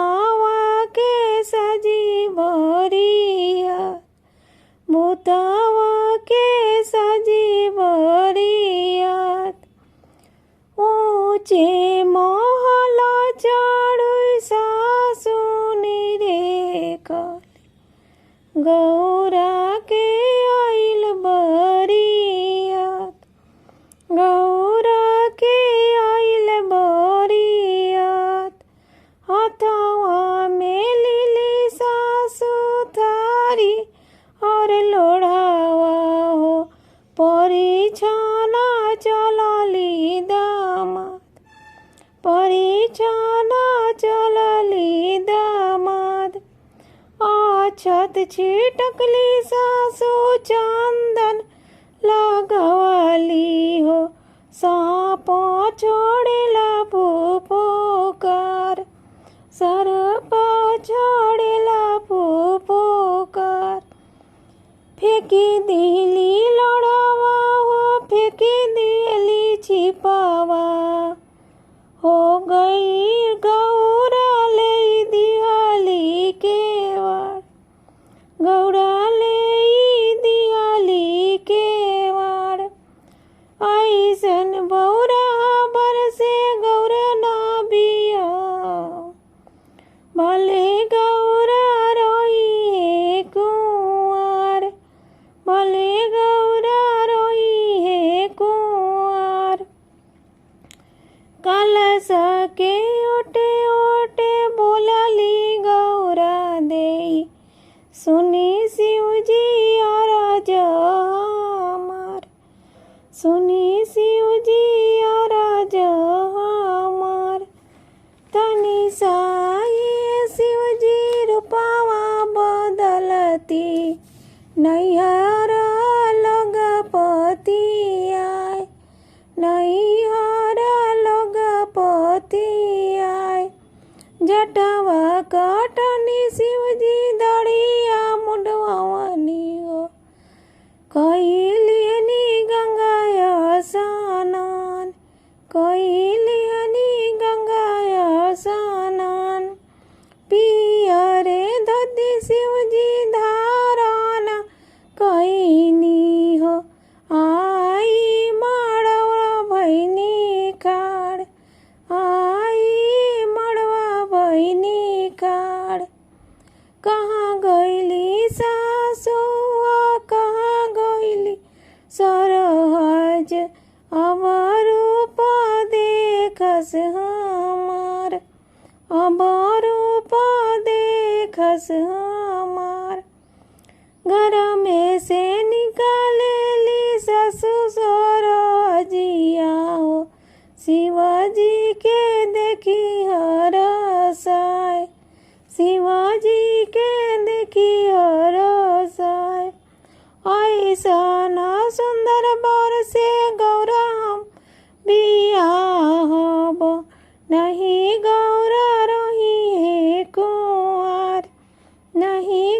भूतावा के सजी बरियात, भूतावा के सजी बरियात। ऊँचे महल चढ़ुई सासुनी रे काली, गौरा के आइल बरियात, गौरा के आइल बरियात। हथवा में लिली सासु थारी और लोढ़ावा हो, परिछना चलली दामाद, परिछना चलली दामाद। अक्षत छिटकली सासु चंदन लगवाली हो, साँप छोड़ेला फुफुकार, सर्प छोड़ेला फुफुकार। फेंकी दिली लोढ़ावा हो, फेंकी दिली छिपावा, हो गई गौरा ले दियाली केवाड़, गौरा ले दियाली केवाड़। ऐसन बौरा बरसे गौरा ना बिया, भले गौरा रोई कुंवर, भले गौरा रोई है कुंवर। कलश के ओटे ओटे बोलली गौरा देई, सुनी शिवजी अरज हमार, सुनी शिवजी अरज हमार। तनी साये शिवजी रूपावा बदलती, नैहर लोगपति आए, नैहर लोगपति आए। जटवा काटनी शिवजी दड़िया मुंडवानी हो, कइलियनी गंगा स्नान, कइलियनी गंगा स्नान। पियरे धोती शिवजी धारण कइनी हो, आई मड़वा भैनी खाड़, आई मड़वा भैनी खाड़। कहाँ गइली सासु, कहाँ गइली सरहज, अब रूप देखस हमार, अब रूप देखस हमार। घर में से निकालेली ससु सरहजिया हो, शिवाजी के देखी हरसाय, शिवाजी के देखी हरसाय। ऐसन सुंदर बर से गौरा हम बियाहब, नहीं गौरा रही है कुंवर, नहीं